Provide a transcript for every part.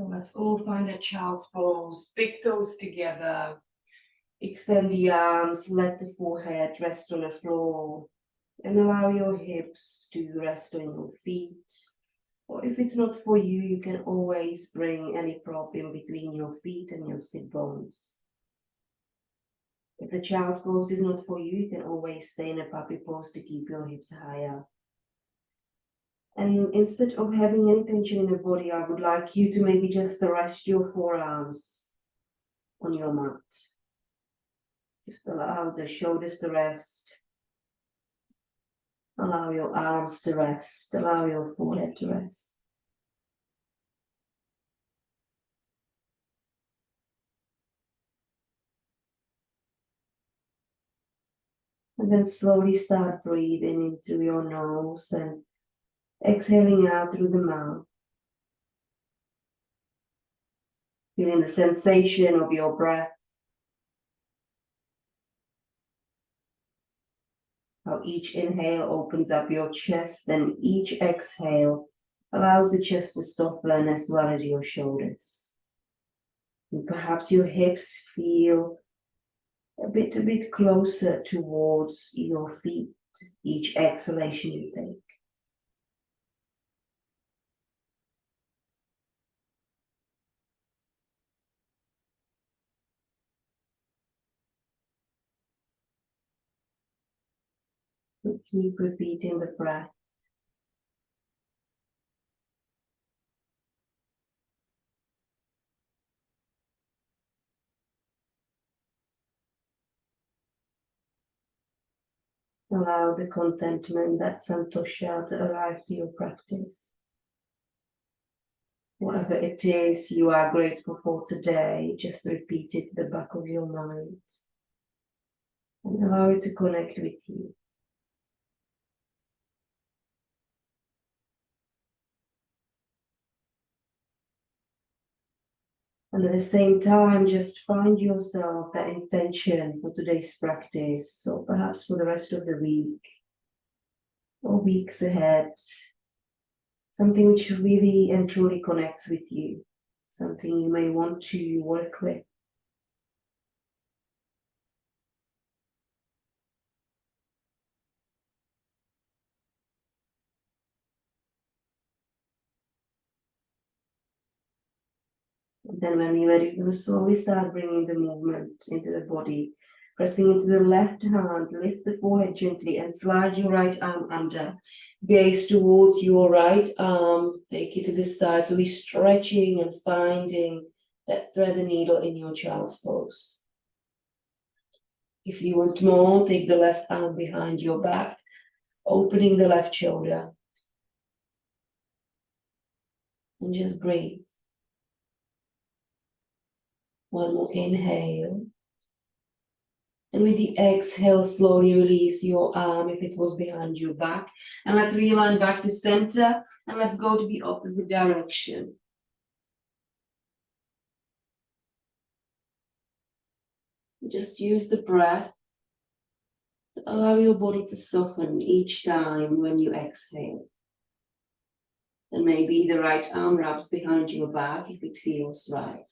So let's all find a child's pose. Big toes together. Extend the arms, let the forehead rest on the floor. And allow your hips to rest on your feet. Or if it's not for you, you can always bring any prop in between your feet and your sit bones. If the child's pose is not for you, you can always stay in a puppy pose to keep your hips higher. And instead of having any tension in the body, I would like you to maybe just rest your forearms on your mat. Just allow the shoulders to rest. Allow your arms to rest. Allow your forehead to rest. And then slowly start breathing in through your nose and exhaling out through the mouth. Feeling the sensation of your breath. How each inhale opens up your chest, and each exhale allows the chest to soften as well as your shoulders. And perhaps your hips feel a bit closer towards your feet, each exhalation you take. And keep repeating the breath. Allow the contentment, that santosha, to arrive to your practice. Whatever it is you are grateful for today, just repeat it at the back of your mind. And allow it to connect with you. And at the same time, just find yourself that intention for today's practice, or perhaps for the rest of the week, or weeks ahead. Something which really and truly connects with you. Something you may want to work with. And then when you're ready, you will slowly start bringing the movement into the body. Pressing into the left hand, lift the forehead gently and slide your right arm under. Gaze towards your right arm, take it to the side, so we're stretching and finding that thread the needle in your child's pose. If you want more, take the left arm behind your back, opening the left shoulder. And just breathe. One more inhale. And with the exhale, slowly release your arm if it was behind your back. And let's realign back to center. And let's go to the opposite direction. Just use the breath to allow your body to soften each time when you exhale. And maybe the right arm wraps behind your back if it feels right.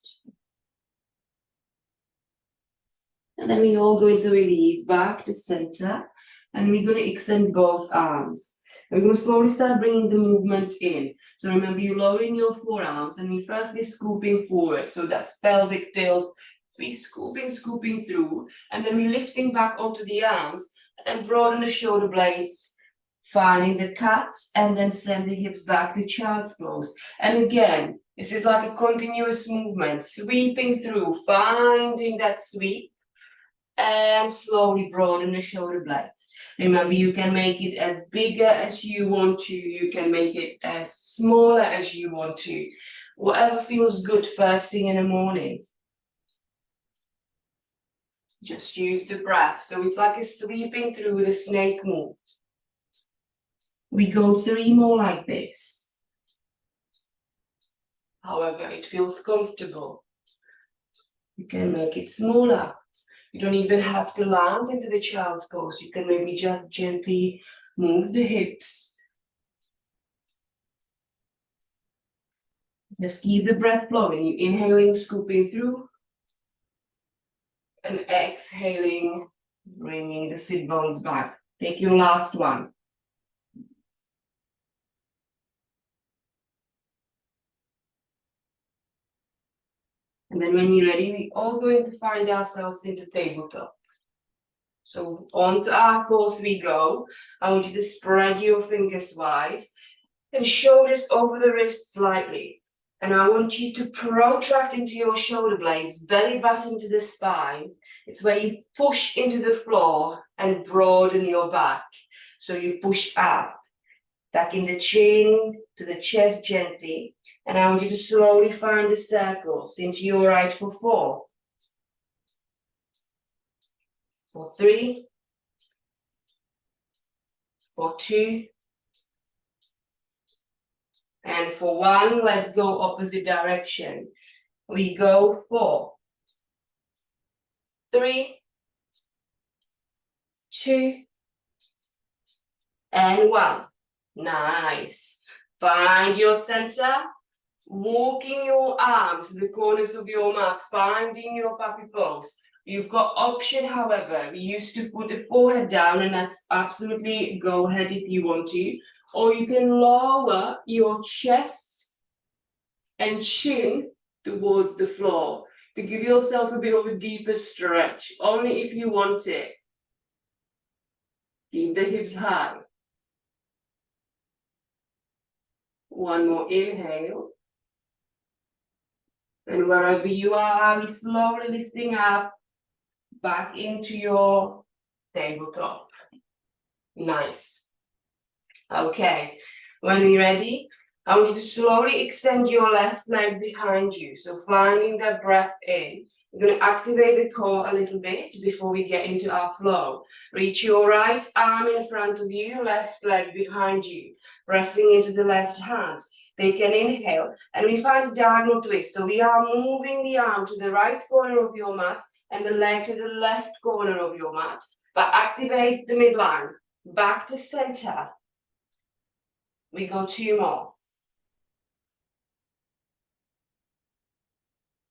And then we all going to release back to center. And we're going to extend both arms. We're going to slowly start bringing the movement in. So remember, you're lowering your forearms and you're firstly scooping forward. So that's pelvic tilt. We're scooping through. And then we're lifting back onto the arms and broaden the shoulder blades. Finding the cut and then sending hips back to child's pose. And again, this is like a continuous movement. Sweeping through, finding that sweep. And slowly broaden the shoulder blades. Remember, you can make it as bigger as you want to. You can make it as smaller as you want to. Whatever feels good first thing in the morning. Just use the breath. So it's like a sweeping through the snake move. We go 3 more like this. However, it feels comfortable. You can make it smaller. You don't even have to land into the child's pose. You can maybe just gently move the hips. Just keep the breath flowing. You inhaling, scooping through. And exhaling, bringing the sit bones back. Take your last one. And then when you're ready, we're all going to find ourselves into tabletop. So onto our pose we go. I want you to spread your fingers wide and shoulders over the wrists slightly. And I want you to protract into your shoulder blades, belly button to the spine. It's where you push into the floor and broaden your back. So you push up, tucking the chin to the chest gently. And I want you to slowly find the circles into your right for 4. For 3. For 2. And for 1, let's go opposite direction. We go 4, 3, 2, and 1. Nice. Find your center. Walking your arms to the corners of your mat, finding your puppy pose. You've got option, however. We used to put the forehead down, and that's absolutely go ahead if you want to. Or you can lower your chest and chin towards the floor to give yourself a bit of a deeper stretch, only if you want it. Keep the hips high. One more inhale. And wherever you are, slowly lifting up back into your tabletop. Nice. Okay, when you're ready, I want you to slowly extend your left leg behind you. So finding that breath in. We're going to activate the core a little bit before we get into our flow. Reach your right arm in front of you, left leg behind you, pressing into the left hand. Take an inhale, and we find a diagonal twist. So we are moving the arm to the right corner of your mat and the leg to the left corner of your mat. But activate the midline. Back to center. We go 2 more.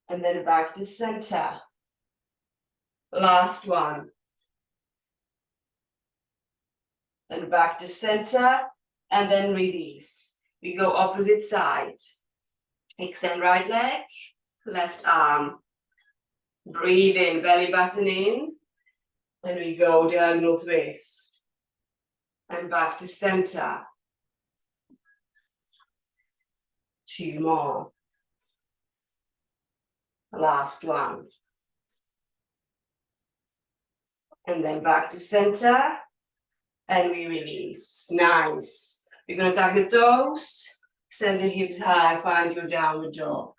And then back to center. Last one. And back to center, and then release. We go opposite side. Extend right leg, left arm. Breathe in, belly button in. And we go diagonal twist. And back to center. 2 more. Last one. And then back to center. And we release. Nice. We're going to tuck the toes. Send the hips high. Find your downward dog.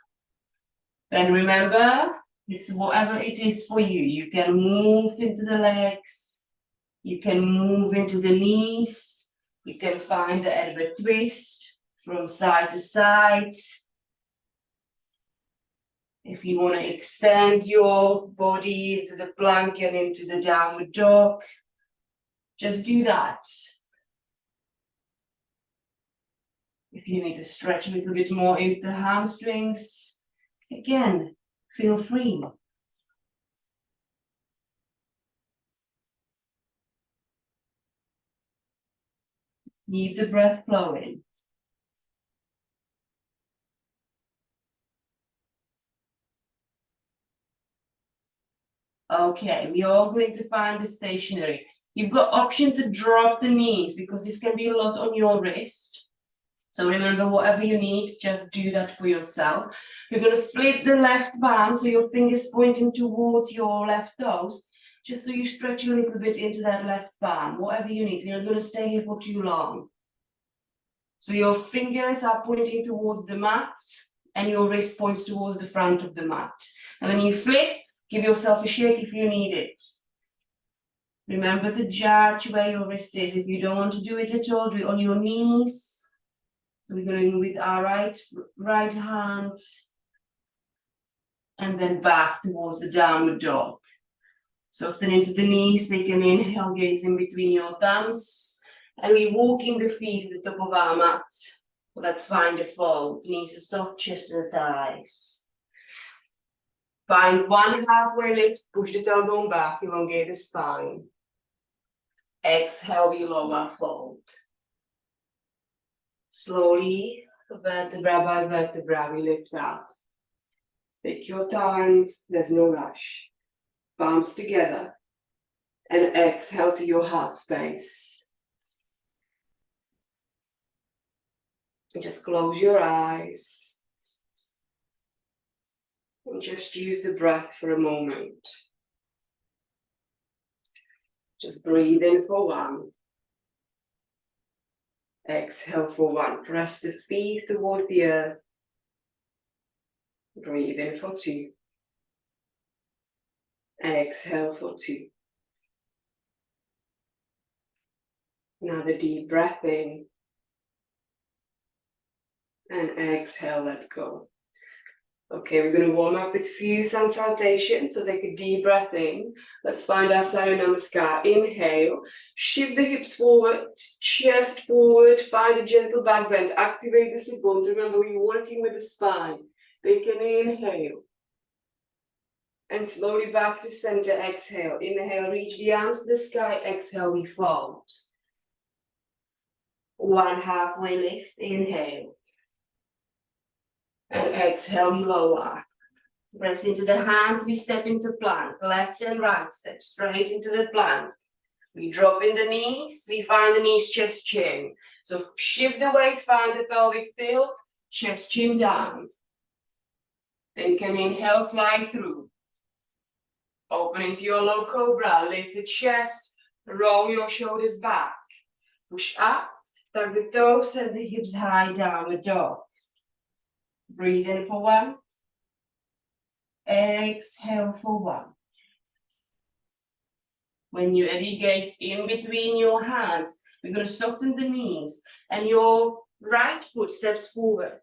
Then remember, it's whatever it is for you. You can move into the legs. You can move into the knees. You can find the elbow twist from side to side. If you want to extend your body into the plank and into the downward dog, just do that. If you need to stretch a little bit more into the hamstrings, again, feel free. Keep the breath flowing. Okay, we are going to find the stationary. You've got option to drop the knees because this can be a lot on your wrist. So remember, whatever you need, just do that for yourself. You're going to flip the left palm so your fingers pointing towards your left toes, just so you stretch a little bit into that left palm, whatever you need. You're not going to stay here for too long. So your fingers are pointing towards the mat and your wrist points towards the front of the mat. And when you flip, give yourself a shake if you need it. Remember to judge where your wrist is. If you don't want to do it at all, do it on your knees. So we're going with our right hand. And then back towards the downward dog. Soften into the knees, take an inhale, gaze in between your thumbs. And we walk in the feet to the top of our mat. Let's find a fold. Knees are soft, chest to the thighs. Find one halfway lift, push the tailbone back, elongate the spine. Exhale, we lower fold. Slowly, vertebra by vertebra, we lift up. Take your time, there's no rush. Palms together. And exhale to your heart space. And just close your eyes. And just use the breath for a moment. Just breathe in for one. Exhale for one. Press the feet towards the earth. Breathe in for two. Exhale for two. Another deep breath in. And exhale, let go. Okay, we're going to warm up with a few sun salutations. So take a deep breath in. Let's find our Surya Namaskar. Inhale. Shift the hips forward. Chest forward. Find a gentle back bend. Activate the sit bones. Remember, we're working with the spine. Take an inhale. And slowly back to center. Exhale. Inhale, reach the arms to the sky. Exhale, we fold. One halfway lift. Inhale. And exhale, we lower. Press into the hands, we step into plank. Left and right, step straight into the plank. We drop in the knees, we find the knees, chest, chin. So shift the weight, find the pelvic tilt, chest, chin down. Then can inhale, slide through. Open into your low cobra, lift the chest, roll your shoulders back. Push up, tuck the toes and the hips high, downward dog. Breathe in for one. Exhale for one. When you're ready, gaze in between your hands. We're going to soften the knees and your right foot steps forward.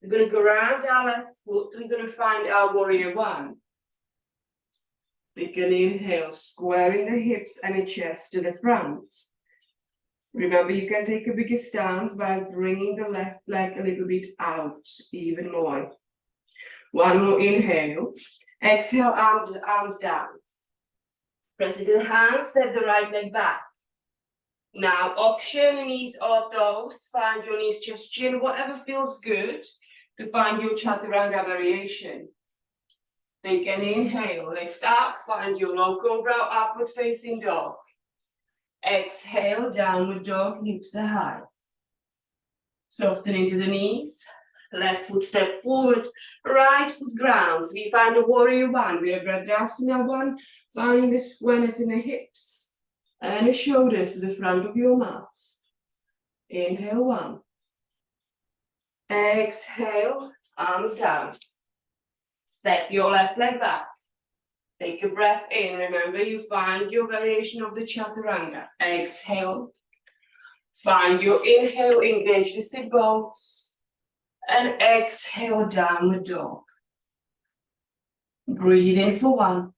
We're going to go around our left foot. We're going to find our warrior one. We can inhale, squaring the hips and the chest to the front. Remember, you can take a bigger stance by bringing the left leg a little bit out, even more. One more inhale. Exhale, arms down. Press it in hands, step the right leg back. Now, option, knees or toes. Find your knees, chest, chin, whatever feels good to find your chaturanga variation. Take an inhale, lift up, find your low cobra, upward facing dog. Exhale, downward dog, hips are high. Soften into the knees. Left foot step forward, right foot grounds. We find a warrior one, we have Virabhadrasana one, finding the squareness in the hips and the shoulders to the front of your mat. Inhale one. Exhale, arms down. Step your left leg back. Take a breath in. Remember, you find your variation of the chaturanga. Exhale. Find your inhale, engage the sit bones. And exhale, downward dog. Breathe in for one.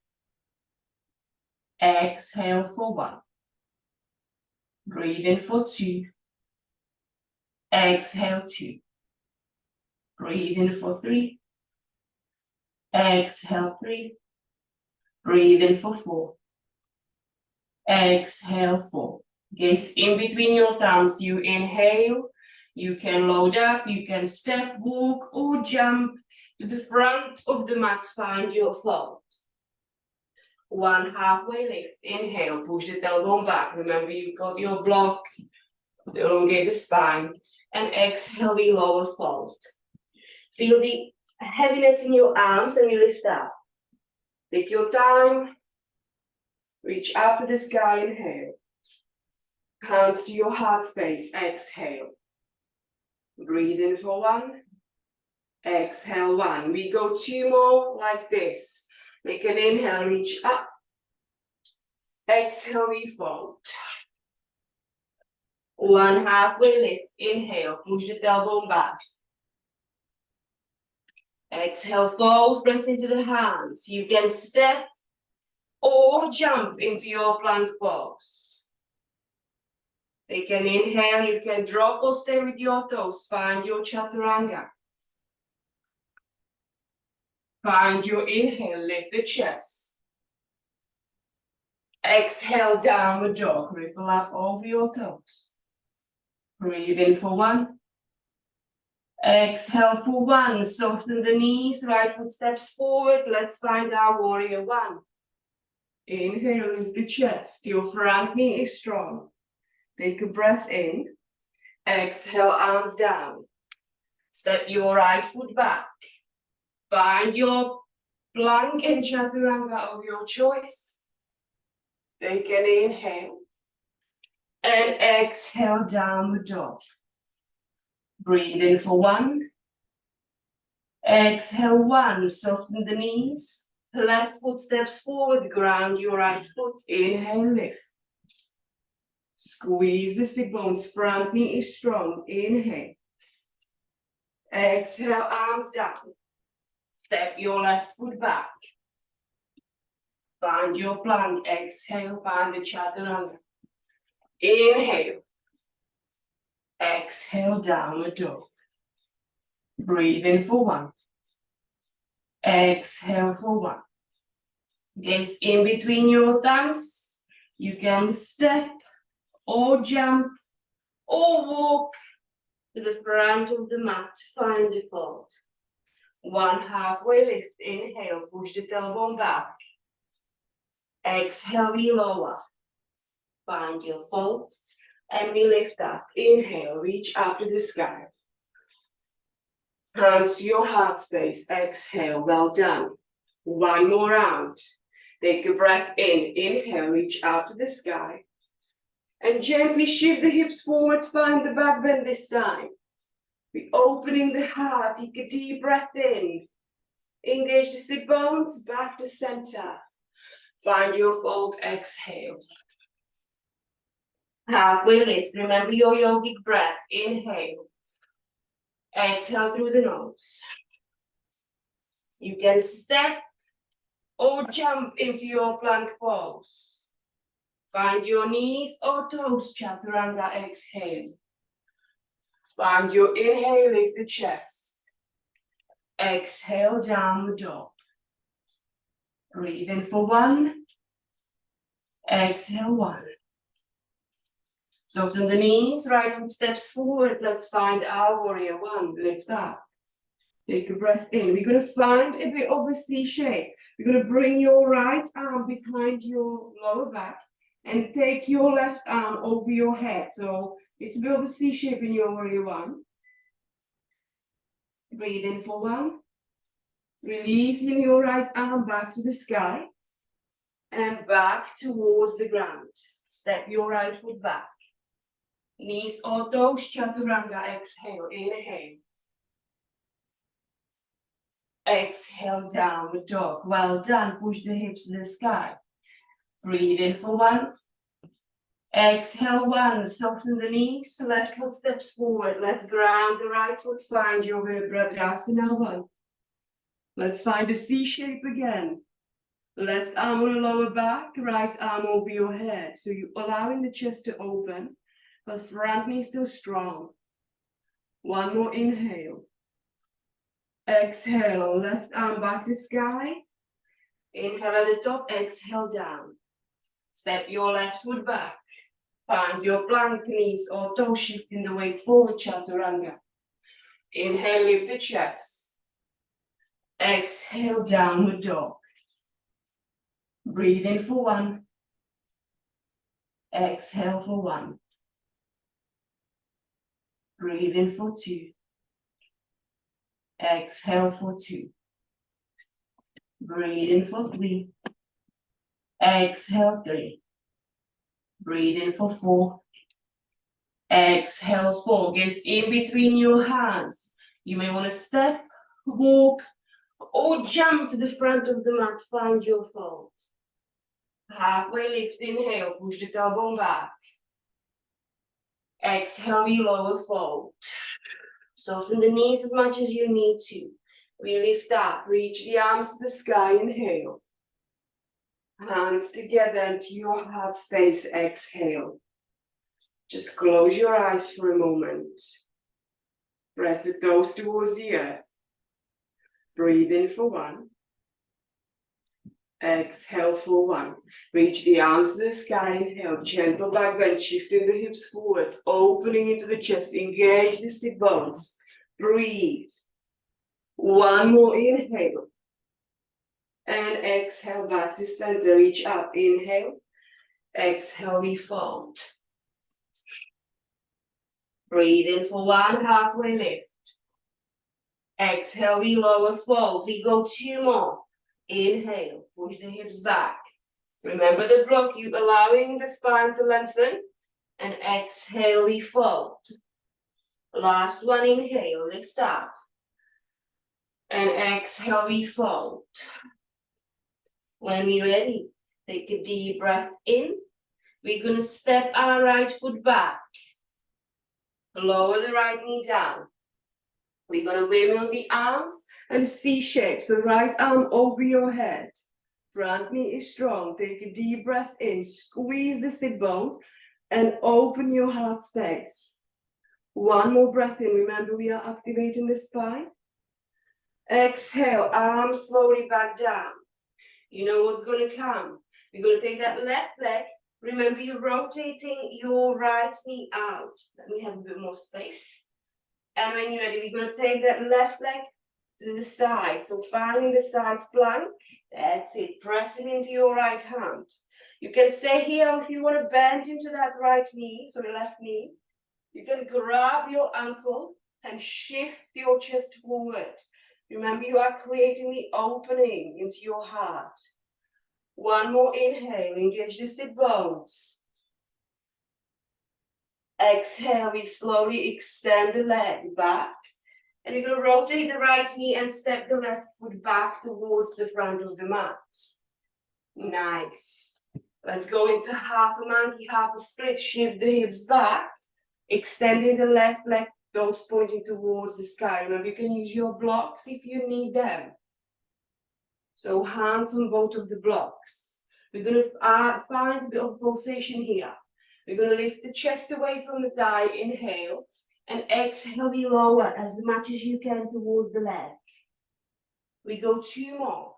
Exhale for one. Breathe in for two. Exhale, two. Breathe in for three. Exhale, three. Breathe in for four. Exhale, four. Gaze in between your thumbs. You inhale. You can load up, you can step, walk, or jump to the front of the mat. Find your fold. One halfway lift. Inhale, push the tailbone back. Remember, you've got your block. Elongate the spine. And exhale, we lower fold. Feel the heaviness in your arms and you lift up. Take your time. Reach up to the sky. Inhale. Hands to your heart space. Exhale. Breathe in for one. Exhale one. We go two more like this. Make an inhale, reach up. Exhale, we fold. One halfway lift. Inhale, push the tailbone back. Exhale, fold, press into the hands. You can step or jump into your plank pose. Take an inhale, you can drop or stay with your toes. Find your chaturanga. Find your inhale, lift the chest. Exhale, downward dog, ripple up over your toes. Breathe in for one. Exhale for one, soften the knees, right foot steps forward. Let's find our warrior one. Inhale, lift the chest, your front knee is strong. Take a breath in. Exhale, arms down. Step your right foot back. Find your plank and chaturanga of your choice. Take an inhale. And exhale, downward dog. Breathe in for one. Exhale, one. Soften the knees. Left foot steps forward. Ground your right foot. Inhale, lift. Squeeze the sit bones. Front knee is strong. Inhale. Exhale, arms down. Step your left foot back. Find your plank. Exhale, find the chaturanga. Inhale. Exhale, downward dog. Breathe in for one. Exhale for one. Gaze in between your thumbs. You can step or jump or walk to the front of the mat. Find the fold. One halfway lift. Inhale, push the tailbone back. Exhale, we lower. Find your fold. And we lift up. Inhale, reach up to the sky. Hands to your heart space. Exhale, well done. One more round. Take a breath in. Inhale, reach up to the sky. And gently shift the hips forward. Find the back bend this time. We're opening the heart. Take a deep breath in. Engage the sit bones. Back to center. Find your fold. Exhale. Halfway lift. Remember your yogic breath. Inhale. Exhale through the nose. You can step or jump into your plank pose. Find your knees or toes. Chaturanga. Exhale. Find your inhale. Lift the chest. Exhale, downward dog. Breathe in for one. Exhale, one. Soften the knees, right foot steps forward. Let's find our warrior one. Lift up. Take a breath in. We're going to find a bit of a C shape. You're going to bring your right arm behind your lower back and take your left arm over your head. So it's a bit of a C shape in your warrior one. Breathe in for one. Releasing your right arm back to the sky and back towards the ground. Step your right foot back. Knees or toes, chaturanga. Exhale, inhale. Exhale, downward dog. Well done. Push the hips to the sky. Breathe in for one. Exhale, one. Soften the knees. Left foot steps forward. Let's ground the right foot. Find your Virabhadrasana one. Let's find a C shape again. Left arm on the lower back, right arm over your head. So you're allowing the chest to open, but front knee still strong. One more inhale. Exhale, left arm back to sky. Inhale at the top, exhale down. Step your left foot back. Find your plank, knees or toes, shifting the weight forward, chaturanga. Inhale, lift the chest. Exhale, downward dog. Breathe in for one. Exhale for one. Breathe in for two. Exhale for two. Breathe in for three. Exhale, three. Breathe in for four. Exhale, four. Gaze in between your hands. You may want to step, walk, or jump to the front of the mat. Find your fold. Halfway lift, inhale, push the tailbone back. Exhale, we lower fold. Soften the knees as much as you need to. We lift up, reach the arms to the sky, inhale. Hands together into your heart space, exhale. Just close your eyes for a moment. Press the toes towards the earth. Breathe in for 1. Exhale for 1. Reach the arms to the sky. Inhale, gentle back bend, shifting the hips forward, opening into the chest, engage the sit bones. Breathe. 1 more inhale. And exhale back to center, reach up, inhale. Exhale, we fold. Breathe in for 1, halfway lift. Exhale, we lower, fold. We go 2 more. Inhale, push the hips back. Remember the block, you allowing the spine to lengthen. And exhale, we fold. Last one, inhale, lift up. And exhale, we fold. When we're ready, take a deep breath in. We're going to step our right foot back. Lower the right knee down. We're going to windmill the arms and C shape. So right arm over your head. Front knee is strong. Take a deep breath in. Squeeze the sit bones and open your heart space. 1 more breath in. Remember, we are activating the spine. Exhale, arms slowly back down. You know what's going to come. We're going to take that left leg. Remember, you're rotating your right knee out. Let me have a bit more space. And when you're ready, we're going to take that left leg to the side. So finding the side plank. That's it. Press it into your right hand. You can stay here if you want to bend into that right knee, so the left knee. You can grab your ankle and shift your chest forward. Remember, you are creating the opening into your heart. 1 more inhale, engage the sit bones. Exhale, we slowly extend the leg back. And you're going to rotate the right knee and step the left foot back towards the front of the mat. Nice. Let's go into half a monkey, half a split. Shift the hips back. Extending the left leg, toes pointing towards the sky. Remember, you can use your blocks if you need them. So hands on both of the blocks. We're going to find a bit of pulsation here. We're going to lift the chest away from the thigh, inhale, and exhale, we lower as much as you can towards the leg. We go 2 more.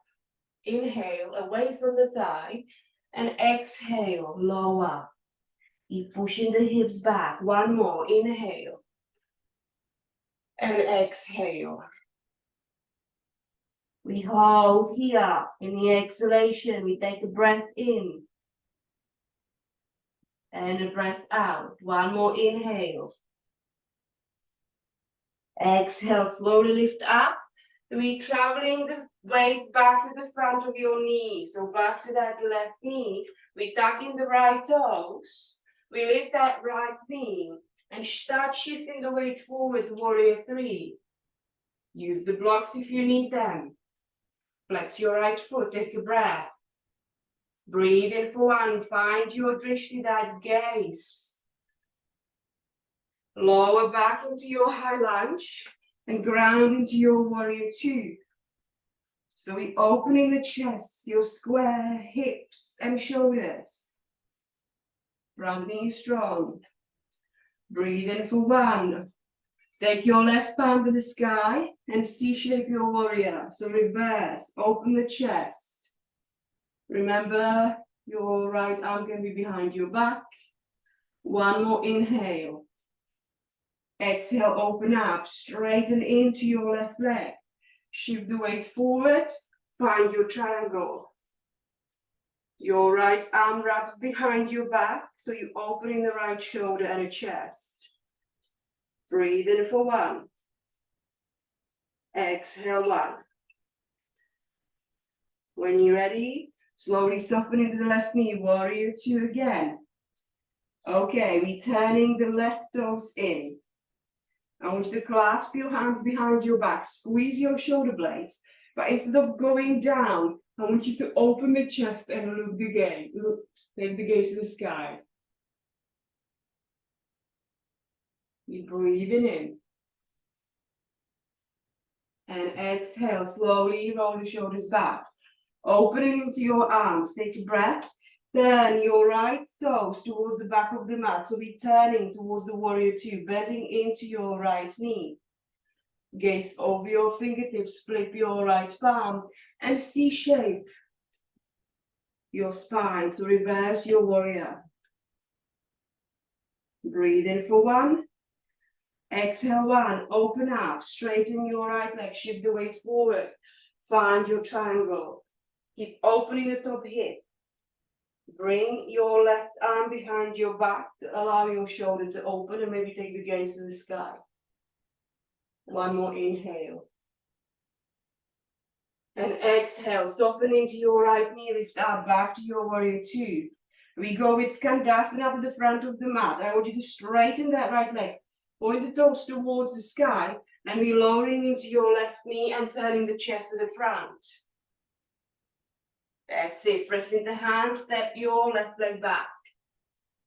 Inhale, away from the thigh, and exhale, lower. Keep pushing the hips back. 1 more, inhale, and exhale. We hold here. In the exhalation, we take a breath in. And a breath out. 1 more inhale. Exhale, slowly lift up. We're traveling the weight back to the front of your knee. So back to that left knee. We tuck in the right toes. We lift that right knee. And start shifting the weight forward, warrior 3. Use the blocks if you need them. Flex your right foot, take a breath. Breathe in for 1, find your drishti, that gaze. Lower back into your high lunge and ground into your warrior 2. So we're opening the chest, your square hips and shoulders. Front knee strong. Breathe in for 1. Take your left palm to the sky and C-shape your warrior. So reverse, open the chest. Remember, your right arm can be behind your back. 1 more inhale. Exhale, open up, straighten into your left leg. Shift the weight forward, find your triangle. Your right arm wraps behind your back, so you're opening the right shoulder and the chest. Breathe in for 1. Exhale 1. When you're ready, slowly soften into the left knee, warrior 2 again. Okay, we're turning the left toes in. I want you to clasp your hands behind your back, squeeze your shoulder blades, but instead of going down, I want you to open the chest and look the gaze. Look, take the gaze to the sky. You're breathing in. And exhale, slowly roll the shoulders back. Opening into your arms, take a breath. Turn your right toes towards the back of the mat. So we're turning towards the warrior two, bending into your right knee. Gaze over your fingertips, flip your right palm, and C-shape your spine. So reverse your warrior. Breathe in for one. Exhale one. Open up. Straighten your right leg. Shift the weight forward. Find your triangle. Keep opening the top hip. Bring your left arm behind your back to allow your shoulder to open and maybe take the gaze to the sky. One more inhale. And exhale, soften into your right knee, lift up back to your warrior two. We go with Skandasana to the front of the mat. I want you to straighten that right leg, point the toes towards the sky, and we're lowering into your left knee and turning the chest to the front. That's it, pressing the hands, step your left leg back.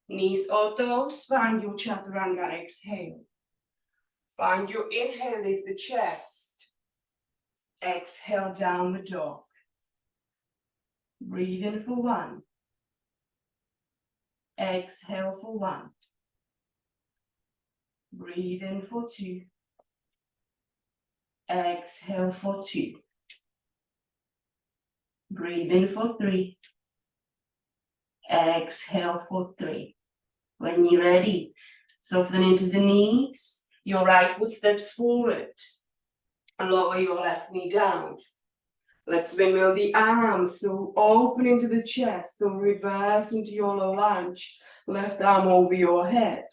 Knees or toes, find your chaturanga, exhale. Find your inhale, lift the chest. Exhale, downward dog. Breathe in for one. Exhale for one. Breathe in for two. Exhale for two. Breathe in for three. Exhale for three. When you're ready, soften into the knees. Your right foot steps forward. Lower your left knee down. Let's windmill the arms, so open into the chest, so reverse into your low lunge. Left arm over your head.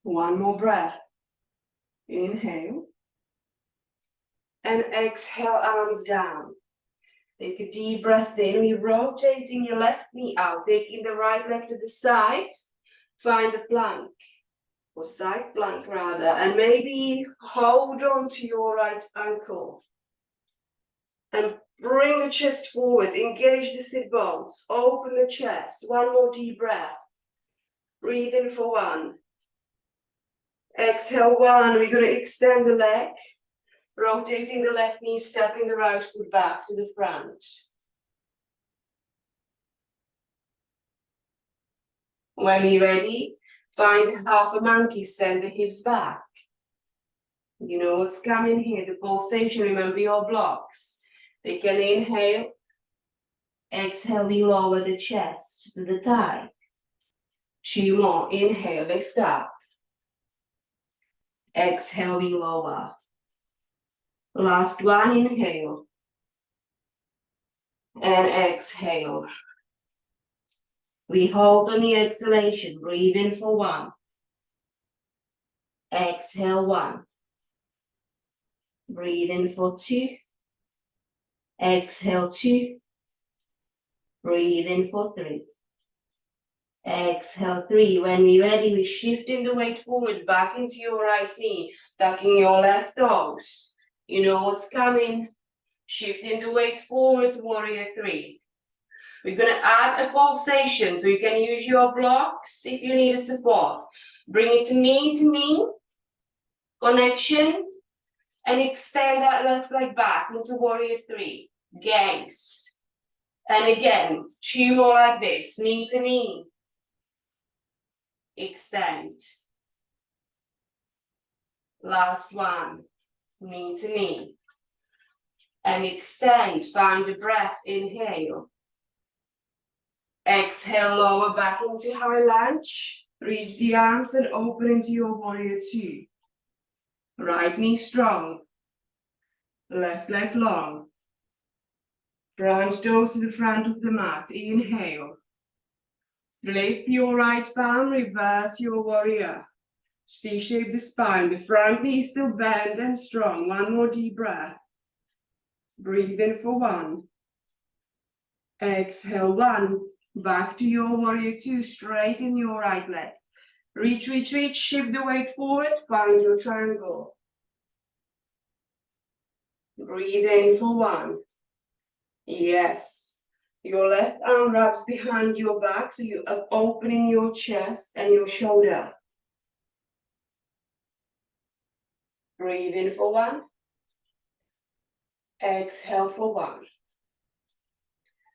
One more breath. Inhale. And exhale, arms down. Take a deep breath in. We're rotating your left knee out, taking the right leg to the side. Find the plank, or side plank rather, and maybe hold on to your right ankle. And bring the chest forward, engage the sit bones, open the chest. One more deep breath. Breathe in for one. Exhale one. We're going to extend the leg, rotating the left knee, stepping the right foot back to the front. When you're ready, find half a monkey, send the hips back. You know what's coming here, the pulsation, remember your blocks. Take an inhale, exhale, we lower the chest to the thigh. Two more, inhale, lift up. Exhale, we lower. Last one, inhale. And exhale. We hold on the exhalation, breathe in for one. Exhale one. Breathe in for two. Exhale two. Breathe in for three. Exhale three. When we're ready, we're shifting the weight forward back into your right knee, tucking your left toes. You know what's coming. Shifting the weight forward, warrior three. We're going to add a pulsation, so you can use your blocks if you need a support. Bring it to knee, connection, and extend that left leg back into warrior three. Gaze. And again, two more like this, knee to knee. Extend. Last one, knee to knee. And extend, find a breath, inhale. Exhale, lower back into high lunge. Reach the arms and open into your warrior two. Right knee strong. Left leg long. Front toes to the front of the mat. Inhale. Flip your right palm, reverse your warrior. C-shape the spine. The front knee is still bent and strong. One more deep breath. Breathe in for one. Exhale one. Back to your warrior two. Straighten your right leg. Reach, reach, reach. Shift the weight forward. Find your triangle. Breathe in for one. Yes. Your left arm wraps behind your back, so you are opening your chest and your shoulder. Breathe in for one. Exhale for one.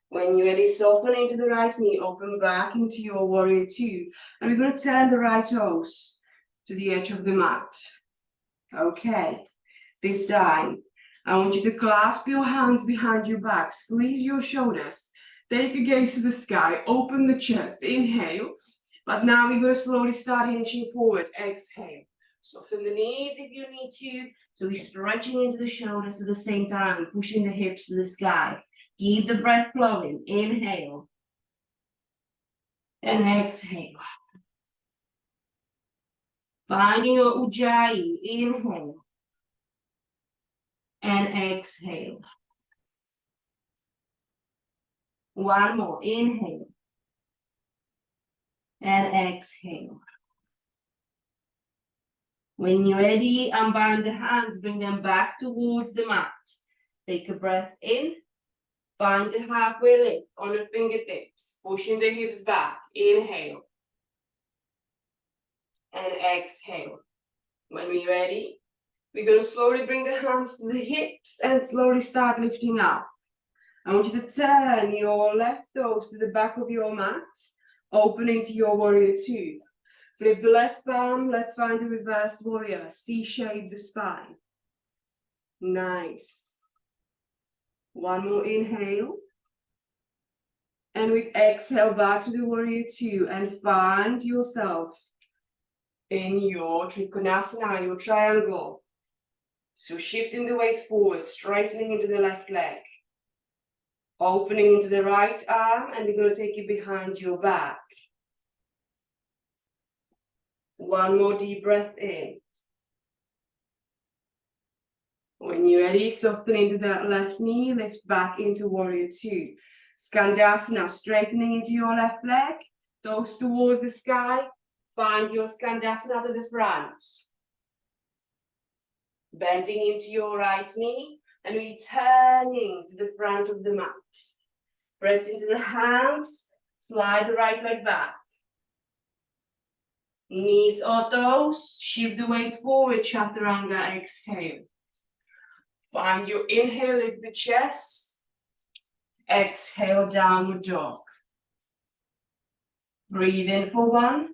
When you're ready, soften into the right knee, open back into your warrior two. And we're going to turn the right toes to the edge of the mat. Okay, this time, I want you to clasp your hands behind your back, squeeze your shoulders, take a gaze to the sky, open the chest, inhale. But now we're going to slowly start hinging forward, exhale. Soften the knees if you need to. So we're stretching into the shoulders at the same time, pushing the hips to the sky. Keep the breath flowing. Inhale. And exhale. Finding your ujjayi. Inhale. And exhale. One more. Inhale. And exhale. When you're ready, unbind the hands. Bring them back towards the mat. Take a breath in. Find the halfway lift on the fingertips, pushing the hips back. Inhale. And exhale. When we're ready, we're going to slowly bring the hands to the hips and slowly start lifting up. I want you to turn your left toes to the back of your mat, opening to your warrior two. Flip the left palm. Let's find the reversed warrior. C-shape the spine. Nice. One more inhale. And with exhale, back to the warrior two and find yourself in your trikonasana, your triangle. So shifting the weight forward, straightening into the left leg. Opening into the right arm, and we're going to take it behind your back. One more deep breath in. When you're ready, soften into that left knee, lift back into warrior two. Skandasana, straightening into your left leg, toes towards the sky. Find your Skandasana to the front. Bending into your right knee and returning to the front of the mat. Press into the hands, slide the right leg back. Knees or toes, shift the weight forward, chaturanga, exhale. Find your inhale, lift the chest. Exhale, downward dog. Breathe in for one.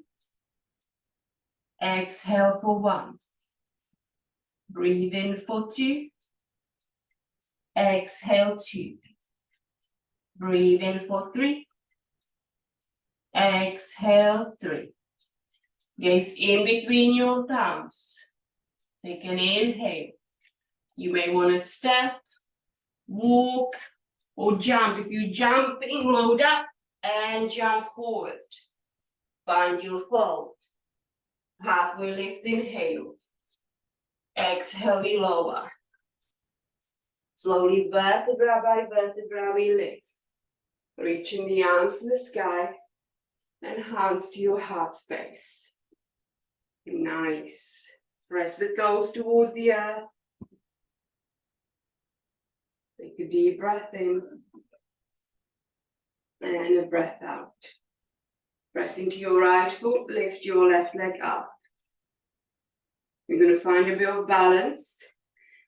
Exhale for one. Breathe in for two. Exhale two. Breathe in for three. Exhale three. Gaze in between your thumbs. Take an inhale. You may want to step, walk, or jump. If you're jumping, load up and jump forward. Find your fold. Halfway lift, inhale. Exhale, we lower. Slowly, vertebra by vertebra, we lift. Reaching the arms to the sky and hands to your heart space. Nice. Press the toes towards the earth. Take a deep breath in and a breath out. Press into your right foot, lift your left leg up. You're going to find a bit of balance,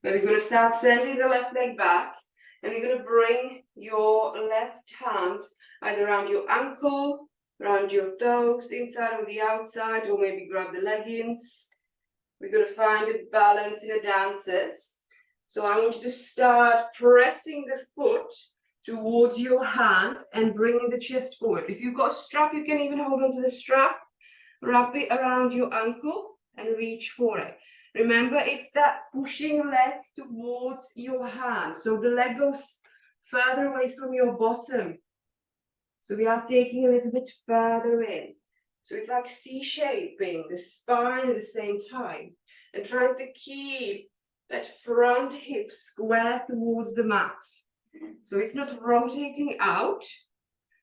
but we're going to start sending the left leg back, and we're going to bring your left hand either around your ankle, around your toes, inside or the outside, or maybe grab the leggings. We're going to find a balance in a dances. So I want you to start pressing the foot towards your hand and bringing the chest forward. If you've got a strap, you can even hold onto the strap, wrap it around your ankle and reach for it. Remember, it's that pushing leg towards your hand. So the leg goes further away from your bottom. So we are taking a little bit further in. So it's like C-shaping the spine at the same time and trying to keep that front hip square towards the mat. So it's not rotating out.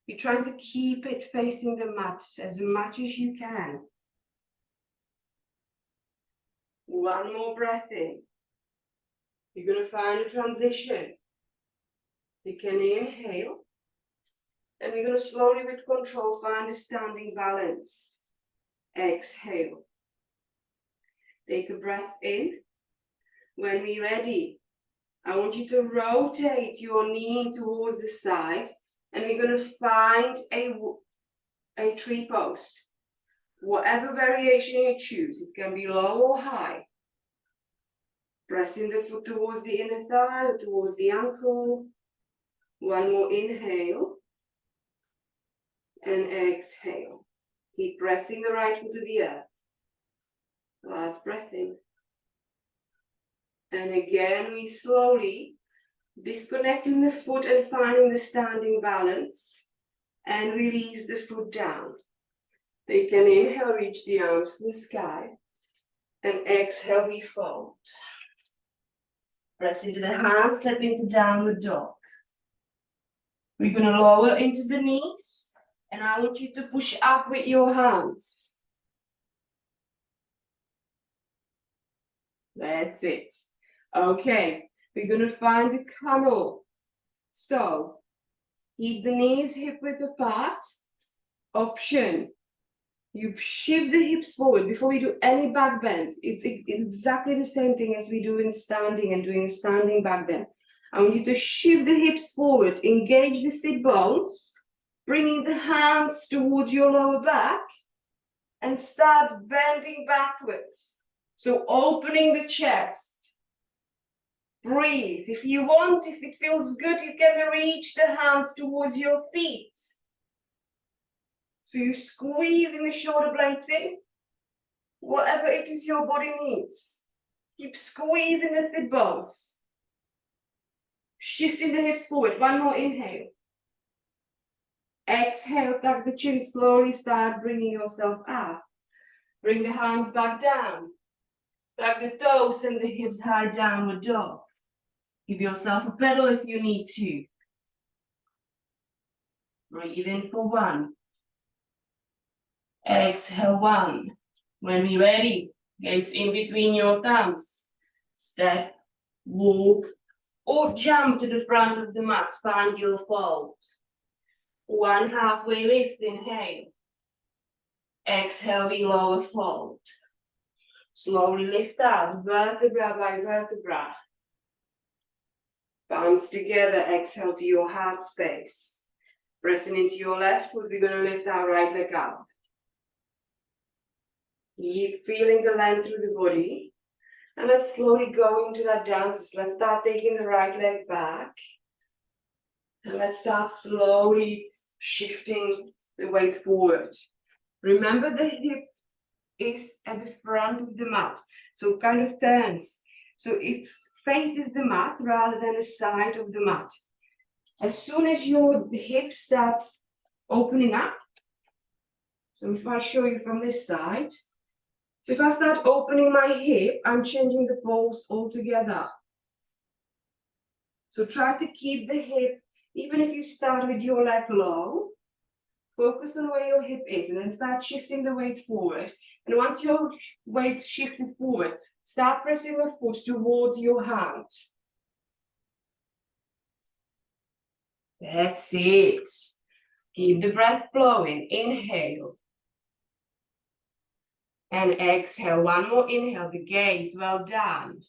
You're trying to keep it facing the mat as much as you can. One more breath in. You're going to find a transition. You can inhale. And we're going to slowly, with control, find a standing balance. Exhale. Take a breath in. When we're ready, I want you to rotate your knee towards the side And we're gonna find a tree pose. Whatever variation you choose, it can be low or high. Pressing the foot towards the inner thigh or towards the ankle. One more inhale. And exhale. Keep pressing the right foot to the earth. Last breath in. And again, we slowly disconnecting the foot and finding the standing balance. And release the foot down. They can inhale, reach the arms to the sky. And exhale, we fold. Press into the hands, step into downward dog. We're going to lower into the knees. And I want you to push up with your hands. That's it. Okay, we're going to find the camel. So, keep the knees hip-width apart. Option. You shift the hips forward before we do any back bend. It's exactly the same thing as we do in standing and doing standing back bend. I want you to shift the hips forward, engage the sit bones, bringing the hands towards your lower back, and start bending backwards. So opening the chest. Breathe. If you want, if it feels good, you can reach the hands towards your feet. So you squeeze in the shoulder blades in, whatever it is your body needs. Keep squeezing the sit bones. Shifting the hips forward. One more inhale. Exhale, stack the chin, slowly start bringing yourself up. Bring the hands back down. Tuck the toes and the hips high, downward dog. Give yourself a pedal if you need to. Breathe in for one. Exhale, one. When you're ready, gaze in between your thumbs. Step, walk, or jump to the front of the mat. Find your fold. One halfway lift, inhale. Exhale, we lower fold. Slowly lift out, vertebra by vertebra. Palms together, exhale to your heart space. Pressing into your left foot, we're going to lift our right leg up. Keep feeling the length through the body. And let's slowly go into that dance. Let's start taking the right leg back. And let's start slowly shifting the weight forward. Remember the hip is at the front of the mat. So it kind of turns. So it faces the mat rather than the side of the mat. As soon as your hip starts opening up, so if I show you from this side, so if I start opening my hip, I'm changing the pose altogether. So try to keep the hip, even if you start with your leg low, focus on where your hip is and then start shifting the weight forward. And once your weight shifted forward, start pressing the foot towards your hand. That's it. Keep the breath flowing. Inhale. And exhale. One more inhale. The gaze, well done.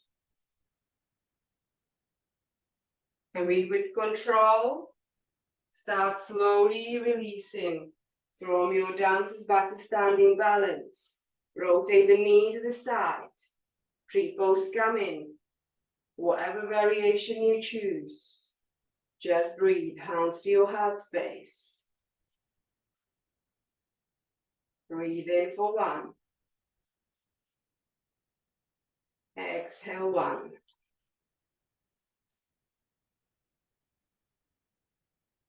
And with control, start slowly releasing. From your dances back to standing balance. Rotate the knee to the side. Tree pose come in. Whatever variation you choose. Just breathe. Hands to your heart space. Breathe in for one. Exhale, one.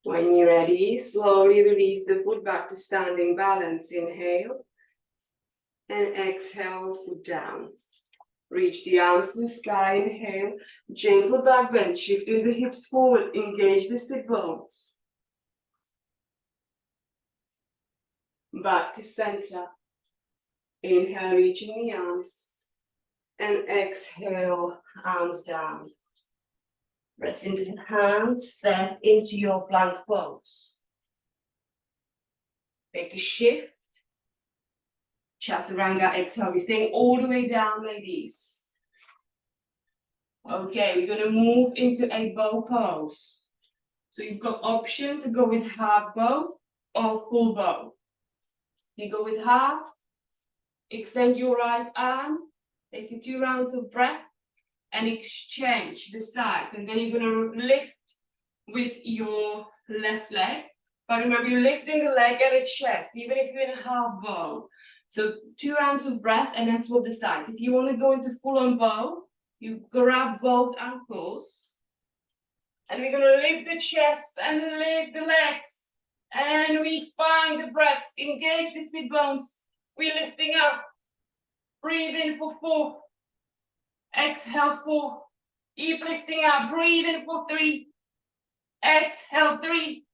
When you're ready, slowly release the foot back to standing balance. Inhale. And exhale, foot down. Reach the arms to the sky. Inhale. Gentle back bend, shifting the hips forward. Engage the sit bones. Back to center. Inhale, reaching the arms. And exhale, arms down. Press into the hands, step into your plank pose. Take a shift. Chaturanga, exhale. We're staying all the way down, ladies. Okay, we're going to move into a bow pose. So you've got option to go with half bow or full bow. You go with half, extend your right arm, take a 2 rounds of breath, and exchange the sides. And then you're gonna lift with your left leg. But remember, you're lifting the leg at the chest, even if you're in a half bow. So 2 rounds of breath and then swap the sides. If you want to go into full-on bow, you grab both ankles. And we're gonna lift the chest and lift the legs. And we find the breath. Engage the sit bones. We're lifting up. Breathe in for 4. Exhale 4. Keep lifting up. Breathe in for 3. Exhale 3.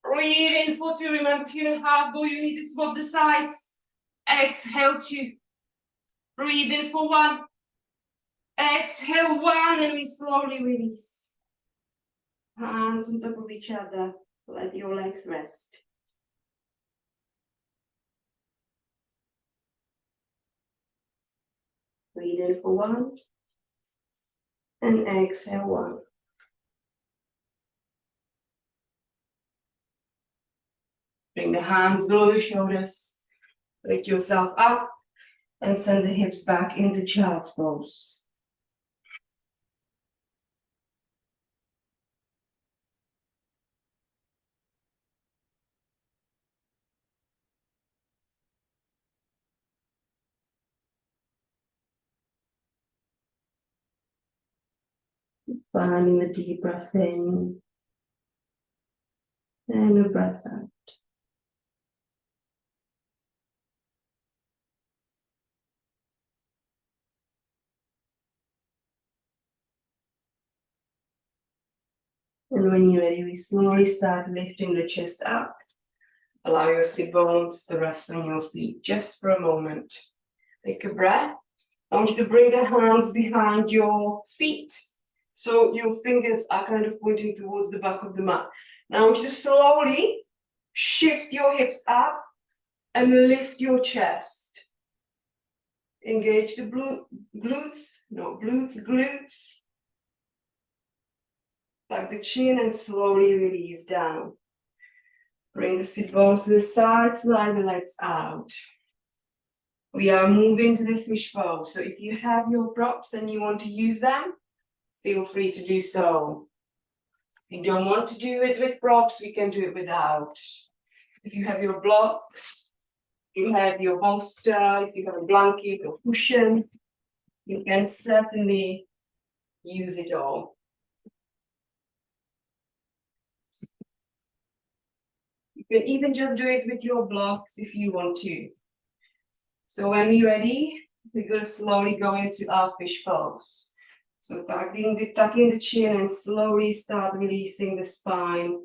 Breathe in for 2. Remember, if you're in a half bow, you need to swap the sides. Exhale 2. Breathe in for 1. Exhale 1, and we slowly release. Hands on top of each other. Let your legs rest. Breathe in for 1. And exhale 1. Bring the hands below your shoulders. Lift yourself up and send the hips back into child's pose. Finding the deep breath in and a breath out. And when you're ready, we slowly start lifting the chest up. Allow your sit bones to rest on your feet just for a moment. Take a breath. I want you to bring the hands behind your feet. So your fingers are kind of pointing towards the back of the mat. Now I want you to slowly shift your hips up and lift your chest. Engage the glutes. Tuck the chin and slowly release down. Bring the sit bones to the side, slide the legs out. We are moving to the fish bow. So if you have your props and you want to use them, feel free to do so. If you don't want to do it with props, we can do it without. If you have your blocks, you have your bolster, if you have a blanket or cushion, you can certainly use it all. You can even just do it with your blocks if you want to. So when we're ready, we're going to slowly go into our fish pose. So tucking the chin and slowly start releasing the spine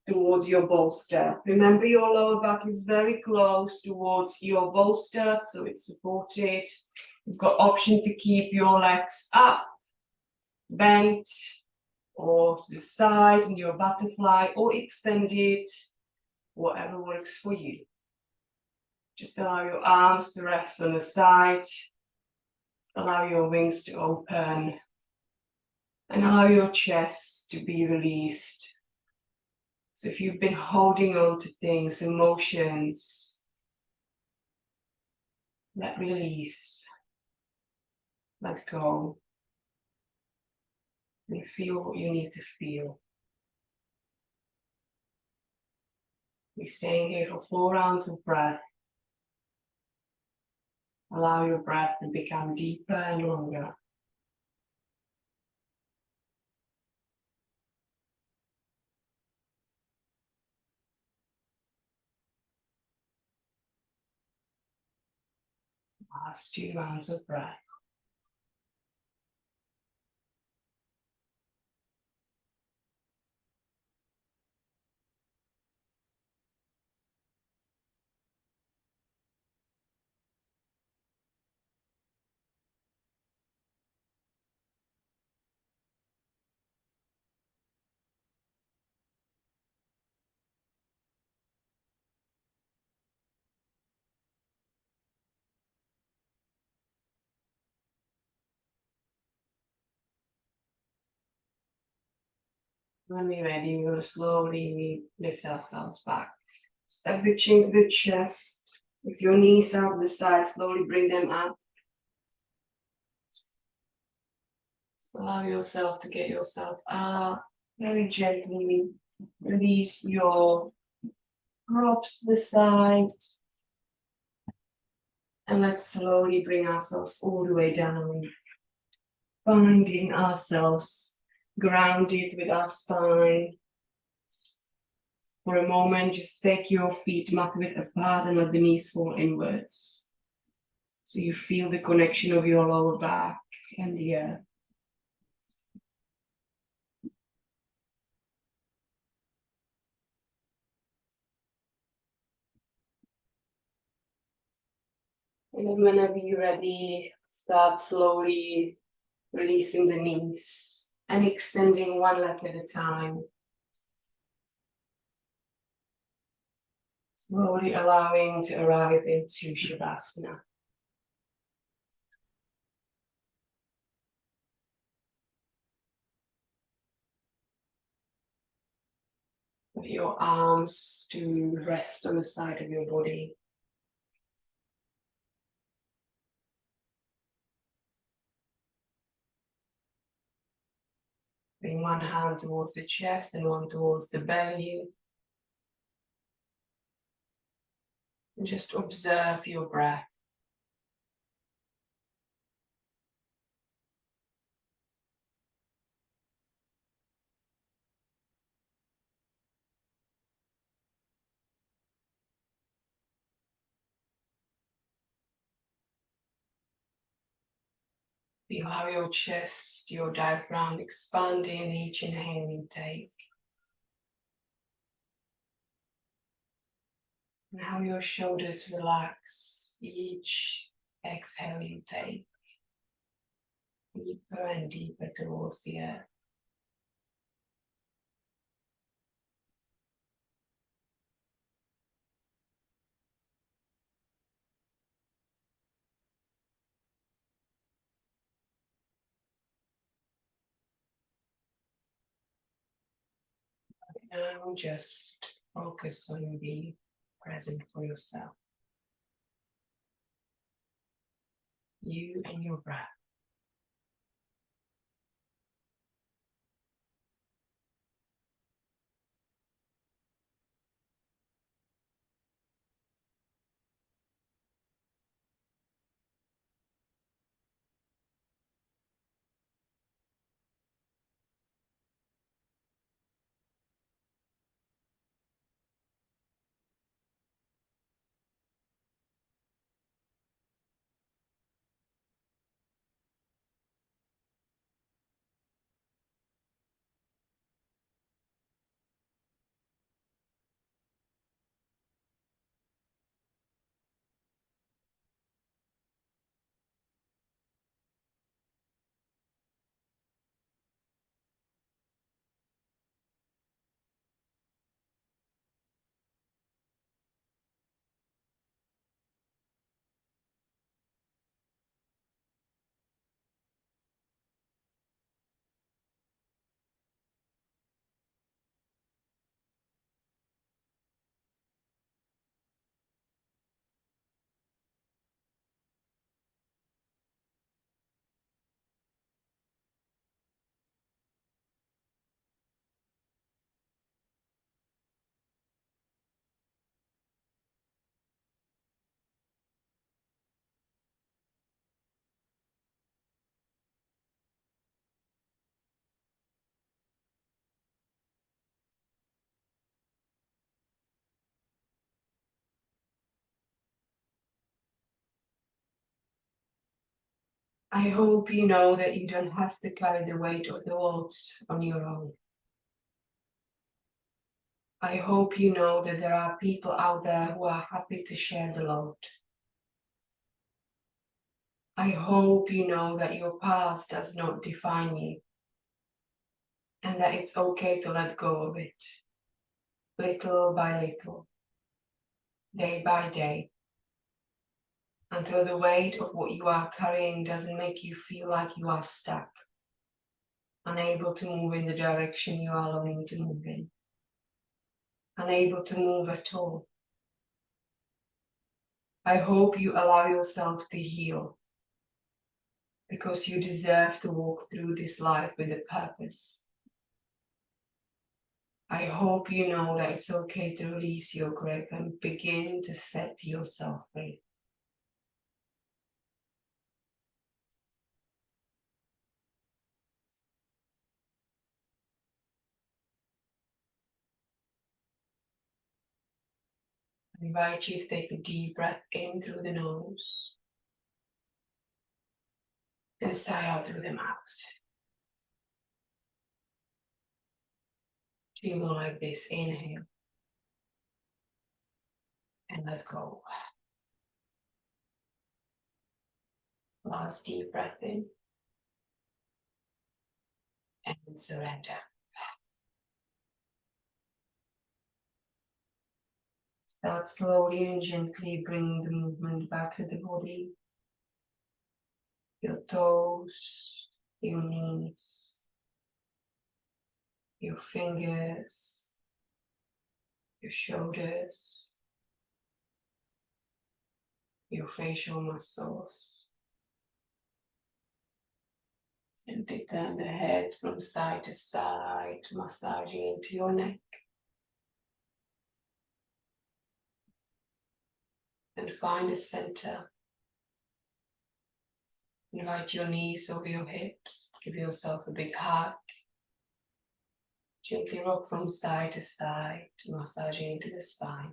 towards your bolster. Remember, your lower back is very close towards your bolster, so it's supported. You've got option to keep your legs up, bent, or to the side in your butterfly, or extended, whatever works for you. Just allow your arms to rest on the side. Allow your wings to open. And allow your chest to be released. So if you've been holding on to things, emotions, let release. Let go. And feel what you need to feel. We're staying here for 4 rounds of breath. Allow your breath to become deeper and longer. Last 2 rounds of breath. When we're ready, we're going to slowly lift ourselves back. Step the chin to the chest. If your knees are up the side, slowly bring them up. Allow yourself to get yourself up. Very gently release your props to the side. And let's slowly bring ourselves all the way down. Finding ourselves grounded with our spine. For a moment, just take your feet mat width apart and let the knees fall inwards. So you feel the connection of your lower back and the earth. And then whenever you're ready, start slowly releasing the knees and extending one leg at a time. Slowly allowing to arrive into Shavasana. With your arms to rest on the side of your body. Bring one hand towards the chest and one towards the belly. And just observe your breath. Feel how your chest, your diaphragm expanding each inhale you take. And how your shoulders relax each exhale you take. Deeper and deeper towards the earth. Now just focus on being present for yourself. You and your breath. I hope you know that you don't have to carry the weight of the world on your own. I hope you know that there are people out there who are happy to share the load. I hope you know that your past does not define you and that it's okay to let go of it, little by little, day by day, until the weight of what you are carrying doesn't make you feel like you are stuck. unable to move in the direction you are longing to move in, unable to move at all. I hope you allow yourself to heal, because you deserve to walk through this life with a purpose. I hope you know that it's okay to release your grip and begin to set yourself free. I invite you to take a deep breath in through the nose and sigh out through the mouth. Do more like this. Inhale and let go. Last deep breath in and surrender. Start slowly and gently bringing the movement back to the body. Your toes, your knees, your fingers, your shoulders, your facial muscles. And they turn the head from side to side, massaging into your neck. And find a center. Invite your knees over your hips. Give yourself a big hug. Gently rock from side to side, massaging into the spine.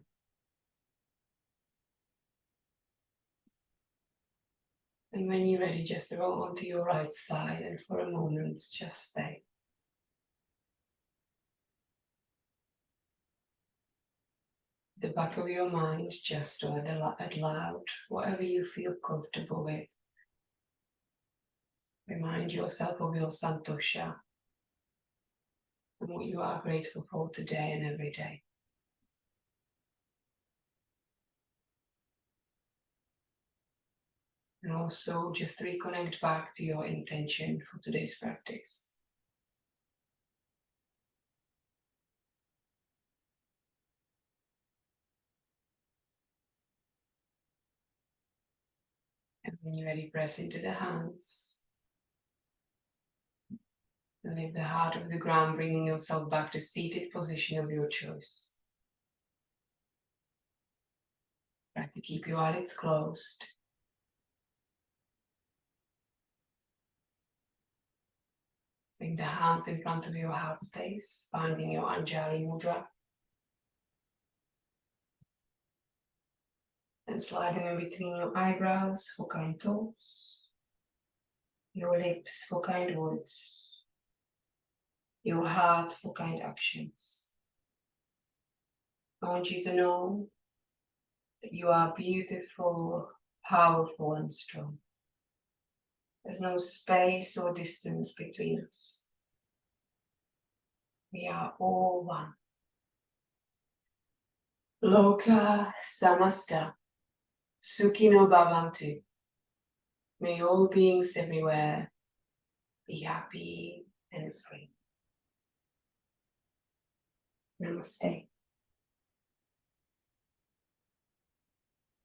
And when you're ready, just roll onto your right side, and for a moment, just stay. The back of your mind, just read aloud whatever you feel comfortable with. Remind yourself of your santosha and what you are grateful for today and every day. And also just reconnect back to your intention for today's practice. And when you're ready, press into the hands. And leave the heart of the ground, bringing yourself back to seated position of your choice. Try to keep your eyelids closed. Bring the hands in front of your heart space, finding your Anjali Mudra. And sliding in between your eyebrows for kind thoughts, your lips for kind words, your heart for kind actions. I want you to know that you are beautiful, powerful, and strong. There's no space or distance between us. We are all one. Loka samasta, sukhino bhavantu. May all beings everywhere be happy and free. Namaste.